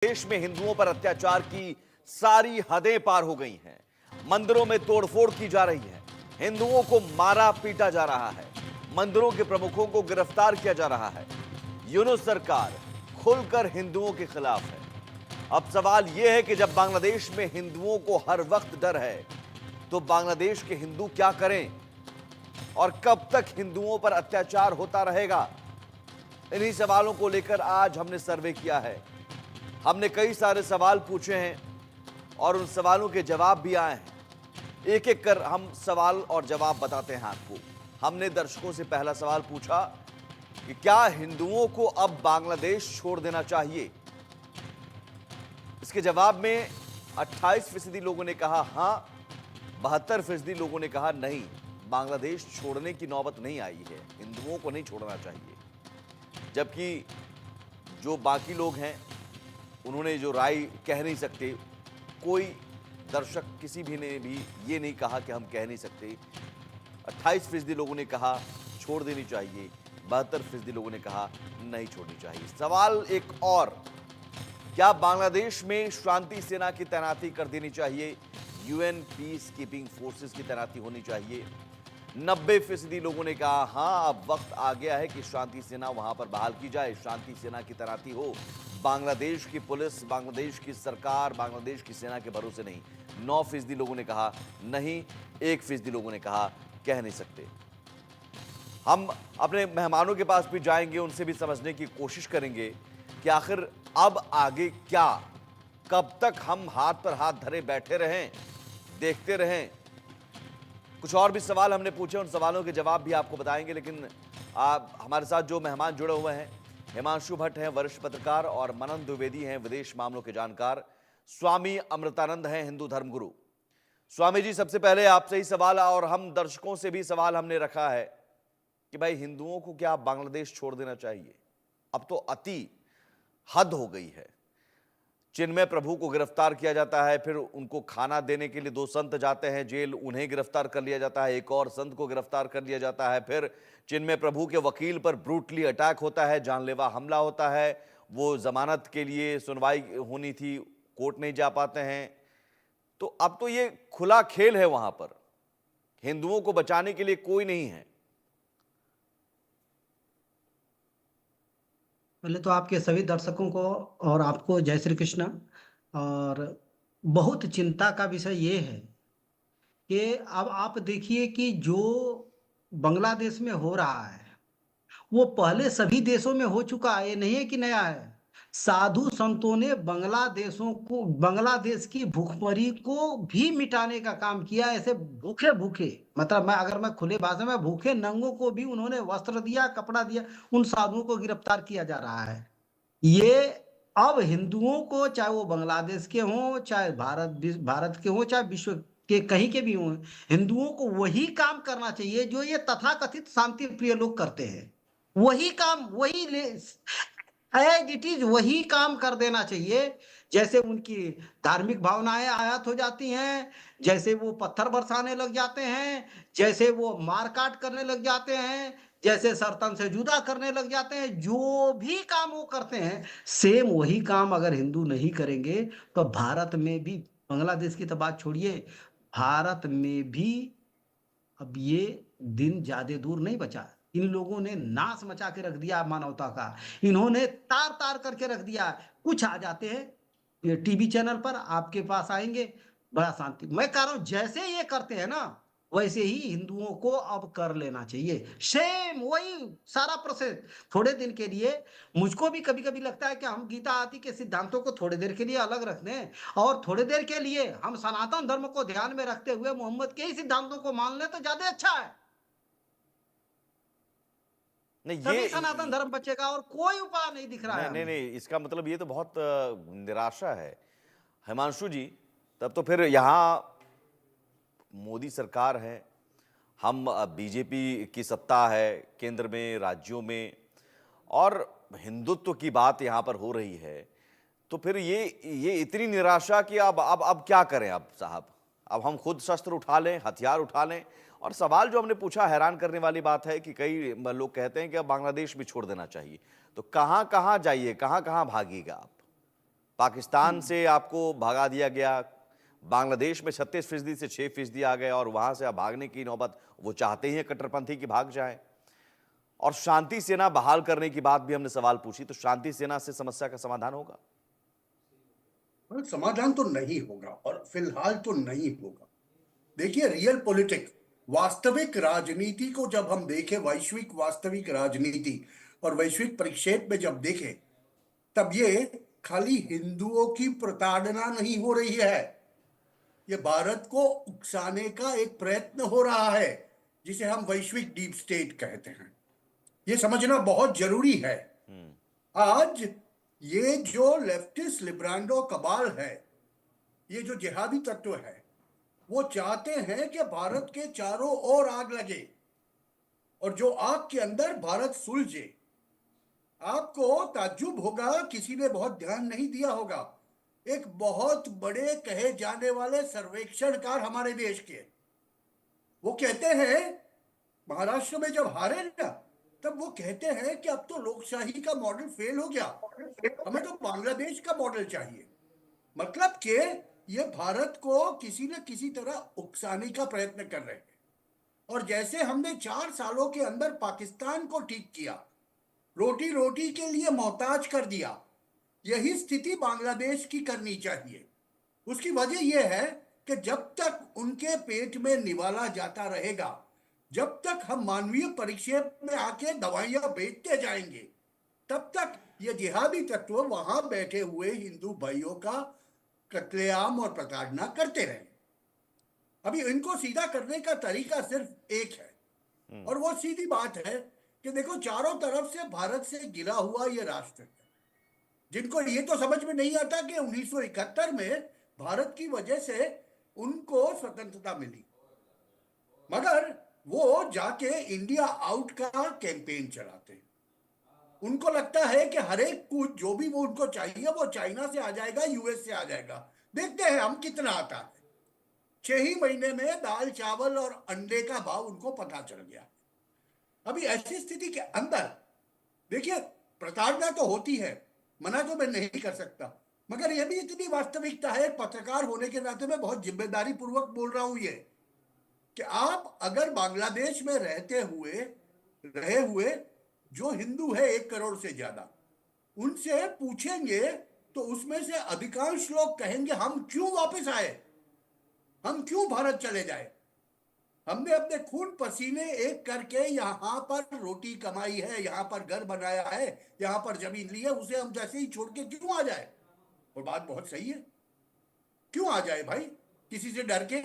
देश में हिंदुओं पर अत्याचार की सारी हदें पार हो गई हैं। मंदिरों में तोड़फोड़ की जा रही है, हिंदुओं को मारा पीटा जा रहा है, मंदिरों के प्रमुखों को गिरफ्तार किया जा रहा है। यूनुस सरकार खुलकर हिंदुओं के खिलाफ है। अब सवाल यह है कि जब बांग्लादेश में हिंदुओं को हर वक्त डर है, तो बांग्लादेश के हिंदू क्या करें और कब तक हिंदुओं पर अत्याचार होता रहेगा? इन्हीं सवालों को लेकर आज हमने सर्वे किया है। हमने कई सारे सवाल पूछे हैं और उन सवालों के जवाब भी आए हैं। एक एक कर हम सवाल और जवाब बताते हैं आपको। हमने दर्शकों से पहला सवाल पूछा कि क्या हिंदुओं को अब बांग्लादेश छोड़ देना चाहिए। इसके जवाब में 28% लोगों ने कहा हां, 72% लोगों ने कहा नहीं, बांग्लादेश छोड़ने की नौबत नहीं आई है, हिंदुओं को नहीं छोड़ना चाहिए। जबकि जो बाकी लोग हैं उन्होंने जो राय कह नहीं सकते, कोई दर्शक किसी भी ने भी ये नहीं कहा कि हम कह नहीं सकते। 28% लोगों ने कहा छोड़ देनी चाहिए, 72% लोगों ने कहा नहीं छोड़नी चाहिए। सवाल एक और, क्या बांग्लादेश में शांति सेना की तैनाती कर देनी चाहिए, यूएन पीस कीपिंग फोर्सेस की तैनाती होनी चाहिए? 90% लोगों ने कहा हां, अब वक्त आ गया है कि शांति सेना वहां पर बहाल की जाए, शांति सेना की तैनाती हो। बांग्लादेश की पुलिस, बांग्लादेश की सरकार, बांग्लादेश की सेना के भरोसे नहीं। 9% लोगों ने कहा नहीं, 1% लोगों ने कहा कह नहीं सकते। हम अपने मेहमानों के पास भी जाएंगे, उनसे भी समझने की कोशिश करेंगे कि आखिर अब आगे क्या, कब तक हम हाथ पर हाथ धरे बैठे रहें, देखते रहें। कुछ और भी सवाल हमने पूछे, उन सवालों के जवाब भी आपको बताएंगे। लेकिन आप हमारे साथ जो मेहमान जुड़े हुए हैं, हिमांशु भट्ट हैं वरिष्ठ पत्रकार, और मनन द्विवेदी हैं विदेश मामलों के जानकार, स्वामी अमृतानंद हैं हिंदू धर्मगुरु। स्वामी जी, सबसे पहले आपसे ही सवाल, और हम दर्शकों से भी सवाल हमने रखा है कि भाई हिंदुओं को क्या बांग्लादेश छोड़ देना चाहिए? अब तो अति हद हो गई है। चिन्मय प्रभु को गिरफ्तार किया जाता है, फिर उनको खाना देने के लिए 2 संत जाते हैं जेल, उन्हें गिरफ्तार कर लिया जाता है, एक और संत को गिरफ्तार कर लिया जाता है, फिर चिन्मय प्रभु के वकील पर ब्रूटली अटैक होता है, जानलेवा हमला होता है, वो जमानत के लिए सुनवाई होनी थी, कोर्ट नहीं जा पाते हैं। तो अब तो ये खुला खेल है, वहां पर हिंदुओं को बचाने के लिए कोई नहीं है। पहले तो आपके सभी दर्शकों को और आपको जय श्री कृष्ण। और बहुत चिंता का विषय ये है कि अब आप देखिए कि जो बांग्लादेश में हो रहा है वो पहले सभी देशों में हो चुका है, ये नहीं है कि नया है। साधु संतों ने बांग्लादेश की भूखमरी को भी मिटाने का काम किया। ऐसे भूखे भूखे, मतलब मैं खुले भाषा में, भूखे नंगों को भी उन्होंने वस्त्र दिया, कपड़ा दिया। उन साधुओं को गिरफ्तार किया जा रहा है। ये अब हिंदुओं को, चाहे वो बांग्लादेश के हों, चाहे भारत के हों, चाहे विश्व के कहीं के भी हों, हिंदुओं को वही काम करना चाहिए जो ये तथाकथित शांति प्रिय लोग करते हैं। वही काम, एज इट इज वही काम कर देना चाहिए। जैसे उनकी धार्मिक भावनाएं आयत हो जाती हैं, जैसे वो पत्थर बरसाने लग जाते हैं, जैसे वो मारकाट करने लग जाते हैं, जैसे सरतन से जुदा करने लग जाते हैं, जो भी काम वो करते हैं सेम वही काम अगर हिंदू नहीं करेंगे तो भारत में भी, बांग्लादेश की तो बात छोड़िए, भारत में भी अब ये दिन ज्यादा दूर नहीं बचा। इन लोगों ने नाश मचा के रख दिया मानवता का, इन्होंने तार तार करके रख दिया। कुछ आ जाते हैं ये टीवी चैनल पर, आपके पास आएंगे, बड़ा शांति। मैं कह रहा हूं जैसे ये करते हैं ना, वैसे ही हिंदुओं को अब कर लेना चाहिए, सेम वही सारा प्रोसेस। थोड़े दिन के लिए मुझको भी कभी कभी लगता है कि हम गीता आदि के सिद्धांतों को थोड़ी देर के लिए अलग रख दें, और थोड़ी देर के लिए हम सनातन धर्म को ध्यान में रखते हुए मोहम्मद के ही सिद्धांतों को मान लें तो ज्यादा अच्छा है। नहीं, तभी ये सनातन धर्म बचेगा, और कोई उपाय नहीं दिख रहा नहीं है नहीं हमें। नहीं, इसका मतलब ये तो बहुत निराशा है हिमांशु जी। तब तो फिर यहाँ मोदी सरकार है, हम बीजेपी की सत्ता है केंद्र में, राज्यों में, और हिंदुत्व की बात यहाँ पर हो रही है। तो फिर ये इतनी निराशा कि अब क्या करें? अब साहब, अब हम खुद शस्त्र उठा लें, हथियार उठा लें? और सवाल जो हमने पूछा, हैरान करने वाली बात है कि कई लोग कहते हैं कि अब बांग्लादेश भी छोड़ देना चाहिए। तो कहाँ कहाँ जाइए, कहाँ कहाँ भागिएगा आप? पाकिस्तान से आपको भगा दिया गया, बांग्लादेश में 36% से 6% आ गए और वहां से अब भागने की नौबत वो चाहते ही हैं कट्टरपंथी की भाग जाए। और शांति सेना बहाल करने की बात भी हमने सवाल पूछी, तो शांति सेना से समस्या का समाधान होगा? समाधान तो नहीं होगा और फिलहाल तो नहीं होगा। देखिए, रियल पॉलिटिक्स, वास्तविक राजनीति को जब हम देखें, वैश्विक वास्तविक राजनीति और वैश्विक परिप्रेक्ष्य में जब देखें, तब ये खाली हिंदुओं की प्रताड़ना नहीं हो रही है, ये भारत को उकसाने का एक प्रयत्न हो रहा है, जिसे हम वैश्विक डीप स्टेट कहते हैं। ये समझना बहुत जरूरी है। आज ये जो लेफ्टिस्ट लिब्रांडो कबाल है, ये जो जिहादी तत्व है, वो चाहते हैं कि भारत के चारों ओर आग लगे और जो आग के अंदर भारत सुलझे। आपको ताज्जुब होगा, किसी ने बहुत ध्यान नहीं दिया होगा, एक बहुत बड़े कहे जाने वाले सर्वेक्षणकार हमारे देश के, वो कहते हैं, महाराष्ट्र में जब हारे ना, तब वो कहते हैं कि अब तो लोकशाही का मॉडल फेल हो गया, हमें तो बांग्लादेश का मॉडल चाहिए। मतलब कि ये भारत को किसी न किसी तरह उकसाने का प्रयत्न कर रहे हैं। और जैसे हमने 4 सालों के अंदर पाकिस्तान को ठीक किया, रोटी रोटी के लिए मोहताज कर दिया, यही स्थिति बांग्लादेश की करनी चाहिए। उसकी वजह यह है कि जब तक उनके पेट में निवाला जाता रहेगा, जब तक हम मानवीय परिक्षेप में आके दवाइयां बेचते जाएंगे, तब तक ये जिहादी तत्व वहां बैठे हुए हिंदू भाइयों का कत्लेआम और प्रताड़ना करते रहे। अभी इनको सीधा करने का तरीका सिर्फ एक है, और वो सीधी बात है कि देखो, चारों तरफ से भारत से गिरा हुआ ये राष्ट्र है, जिनको ये तो समझ में नहीं आता कि 1971 में भारत की वजह से उनको स्वतंत्रता मिली, मगर वो जाके इंडिया आउट का कैंपेन चलाते हैं। उनको लगता है कि हर एक कुछ जो भी वो उनको चाहिए वो चाइना से आ जाएगा, यूएस से आ जाएगा, देखते हैं हम कितना आता है। 6 ही महीने में दाल चावल और अंडे का भाव उनको पता चल गया। अभी ऐसी स्थिति के अंदर देखिए, प्रताड़ना तो होती है, मना तो मैं नहीं कर सकता, मगर यह भी इतनी वास्तविकता है, पत्रकार होने के नाते मैं बहुत जिम्मेदारी पूर्वक बोल रहा हूं ये, कि आप अगर बांग्लादेश में रहे हुए जो हिंदू है 1 करोड़ से ज्यादा, उनसे पूछेंगे तो उसमें से अधिकांश लोग कहेंगे हम क्यों वापस आए, हम क्यों भारत चले जाए, हमने अपने खून पसीने एक करके यहाँ पर रोटी कमाई है, यहाँ पर घर बनाया है, यहाँ पर जमीन ली है, उसे हम जैसे ही छोड़ के क्यों आ जाए। और बात बहुत सही है, क्यों आ जाए भाई, किसी से डर के?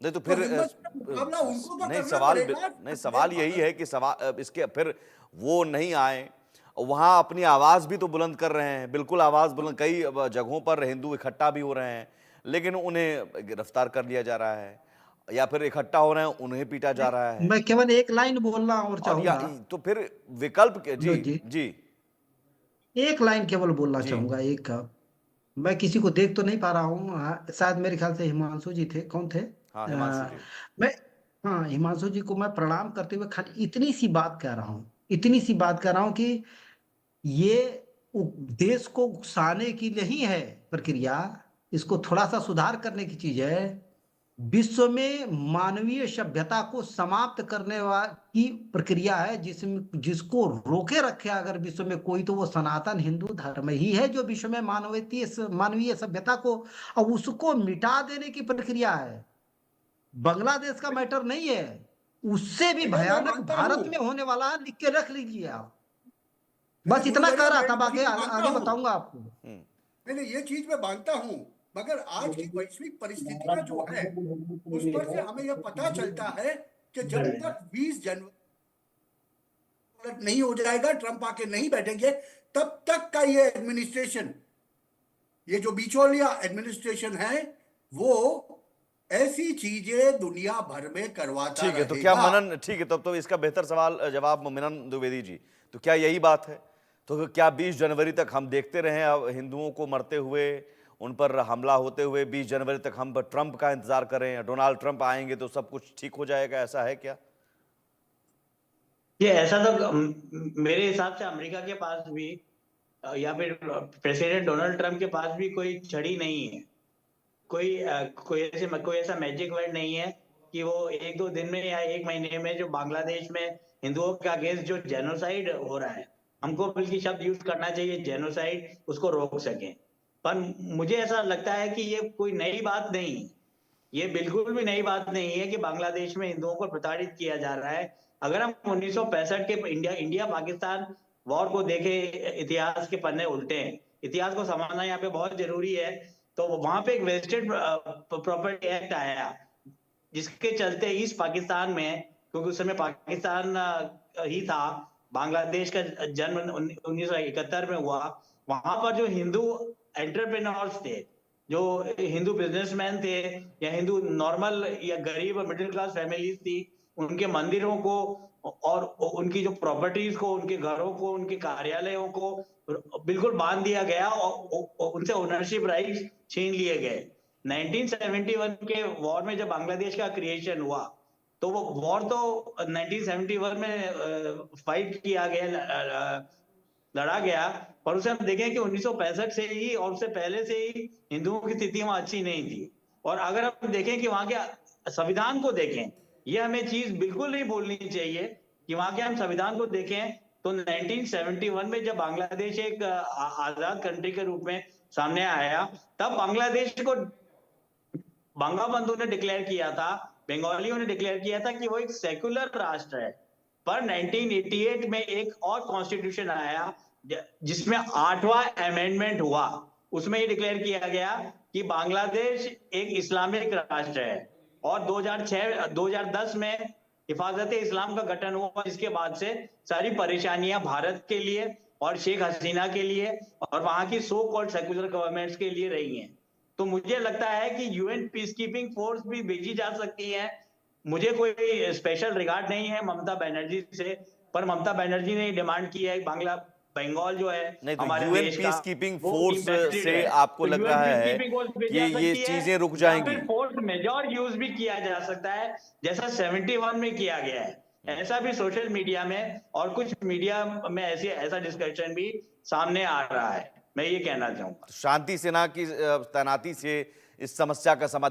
नहीं तो फिर मुकाबला उनको तो नहीं, करना पड़ेगा। नहीं, सवाल यही है कि सवाल इसके फिर वो नहीं आए, वहां अपनी आवाज भी तो बुलंद कर रहे हैं, बिल्कुल आवाज बुलंद, कई जगहों पर हिंदू इकट्ठा भी हो रहे हैं, लेकिन उन्हें गिरफ्तार कर लिया जा रहा है, या फिर इकट्ठा हो रहे हैं उन्हें पीटा जा रहा है। मैं केवल एक लाइन बोलना और चाहूंगा, तो फिर विकल्प जी जी जी एक लाइन केवल बोलना जी चाहूंगा। एक मैं किसी को देख तो नहीं पा रहा हूँ, शायद मेरे ख्याल से हिमांशु जी थे, कौन थे? हाँ, हिमांशु जी। मैं, हाँ, हिमांशु जी को मैं प्रणाम करते हुए खाली इतनी सी बात कह रहा हूँ, इतनी सी बात कह रहा हूँ कि ये देश को उकसाने की नहीं है प्रक्रिया, इसको थोड़ा सा सुधार करने की चीज है। विश्व में मानवीय सभ्यता को समाप्त करने की प्रक्रिया है, जिसको रोके रखे अगर विश्व में कोई, तो वो सनातन हिंदू धर्म ही है, जो विश्व में मानवीय सभ्यता को और उसको मिटा देने की प्रक्रिया है। बांग्लादेश का मैटर नहीं है, उससे भी भयानक भारत में होने वाला है, लिख के रख लीजिए आप। बस इतना कह रहा था, बाकी आगे बताऊंगा आपको। नहीं, ये चीज मैं मानता हूं, मगर आज की वैश्विक परिस्थितियां जो है, उस पर से हमें यह पता चलता है कि जब तक 20 जनवरी नहीं हो जाएगा, ट्रंप आके नहीं बैठेंगे, तब तक का ये एडमिनिस्ट्रेशन, ये जो बिचौलिया एडमिनिस्ट्रेशन है, वो ऐसी चीजें दुनिया भर में करवाता ठीक है। तो क्या मनन, ठीक है, तब तो इसका बेहतर सवाल जवाब मनन द्विवेदी जी, तो क्या यही बात है? तो क्या 20 जनवरी तक हम देखते रहे अब हिंदुओं को मरते हुए, उन पर हमला होते हुए? 20 जनवरी तक हम ट्रंप का इंतजार करें, डोनाल्ड ट्रंप आएंगे तो सब कुछ ठीक हो जाएगा, ऐसा है क्या? ये ऐसा तो मेरे हिसाब से अमेरिका के पास भी या फिर प्रेसिडेंट डोनाल्ड ट्रंप के पास भी कोई छड़ी नहीं है, कोई ऐसा मैजिक वर्ड नहीं है कि वो एक दो दिन में या एक महीने में जो बांग्लादेश में हिंदुओं के अगेंस्ट जो जेनोसाइड हो रहा है, हमको बल्कि शब्द यूज करना चाहिए जेनोसाइड, उसको रोक सकें। पर मुझे ऐसा लगता है कि ये कोई नई बात नहीं है, ये बिल्कुल भी नई बात नहीं है कि बांग्लादेश में हिंदुओं को प्रताड़ित किया जा रहा है। अगर हम 1965 के इंडिया पाकिस्तान वॉर को देखे, इतिहास के पन्ने उल्टे हैं, इतिहास को समझना यहाँ पे बहुत जरूरी है। तो वहां पे एक वेस्टेड प्रॉपर्टी एक्ट आया, जिसके चलते ईस्ट पाकिस्तान में, क्योंकि उस समय पाकिस्तान ही था, बांग्लादेश का जन्म 1971 में हुआ, वहां पर जो हिंदू एंटरप्रेन्योर्स थे, जो हिंदू बिजनेसमैन थे या हिंदू नॉर्मल या गरीब मिडिल क्लास फैमिलीज थी, उनके मंदिरों को और उनकी जो प्रॉपर्टीज को, उनके घरों को, उनके कार्यालयों को बिल्कुल बांध दिया गया और उनसे ओनरशिप राइट्स छीन लिए गए। 1971 के वॉर में जब बांग्लादेश का क्रिएशन हुआ, तो वो वॉर तो 1971 में फाइट किया गया, लड़ा गया, पर उसे हम देखें कि 1965 से ही और उससे पहले से ही हिंदुओं की स्थिति वहां अच्छी नहीं थी। और अगर हम देखें कि वहां के संविधान को देखें, ये हमें चीज बिल्कुल नहीं भूलनी चाहिए कि वहां के हम संविधान को देखें तो 1971 में जब बांग्लादेश एक आजाद कंट्री के रूप में सामने आया, तब बांग्लादेश को बंगबंधु ने डिक्लेयर किया था, बंगालियों ने डिक्लेयर किया था कि वो एक सेक्युलर राष्ट्र है। पर 1988 में एक और कॉन्स्टिट्यूशन आया जिसमें 8वां अमेंडमेंट हुआ, उसमें ये डिक्लेयर किया गया कि बांग्लादेश एक इस्लामिक राष्ट्र है। और 2010 में हिफाजत इस्लाम का गठन हुआ, जिसके बाद से सारी परेशानियां भारत के लिए और शेख हसीना के लिए और वहां की सो कॉल्ड सेक्युलर गवर्नमेंट्स के लिए रही हैं। तो मुझे लगता है कि यूएन पीस कीपिंग फोर्स भी भेजी जा सकती है। मुझे कोई स्पेशल रिगार्ड नहीं है ममता बनर्जी से, पर ममता बनर्जी ने डिमांड की है बंगाल जो है नहीं, तो हमारे यूएन देश का, पीस कीपिंग वो फोर्स invested से है। आपको तो लग UN रहा है peacekeeping force भेजी कि जा ये सकती है, चीजें रुक या जाएंगी? फिर फोर्स मेजॉर यूज भी किया जा सकता है, जैसा 71 में किया गया है। ऐसा भी सोशल मीडिया में और कुछ मीडिया में ऐसा डिस्कशन भी सामने आ रहा है। मैं ये कहना चाहूंगा, शांति सेना की तैनाती से इस समस्या का समाधान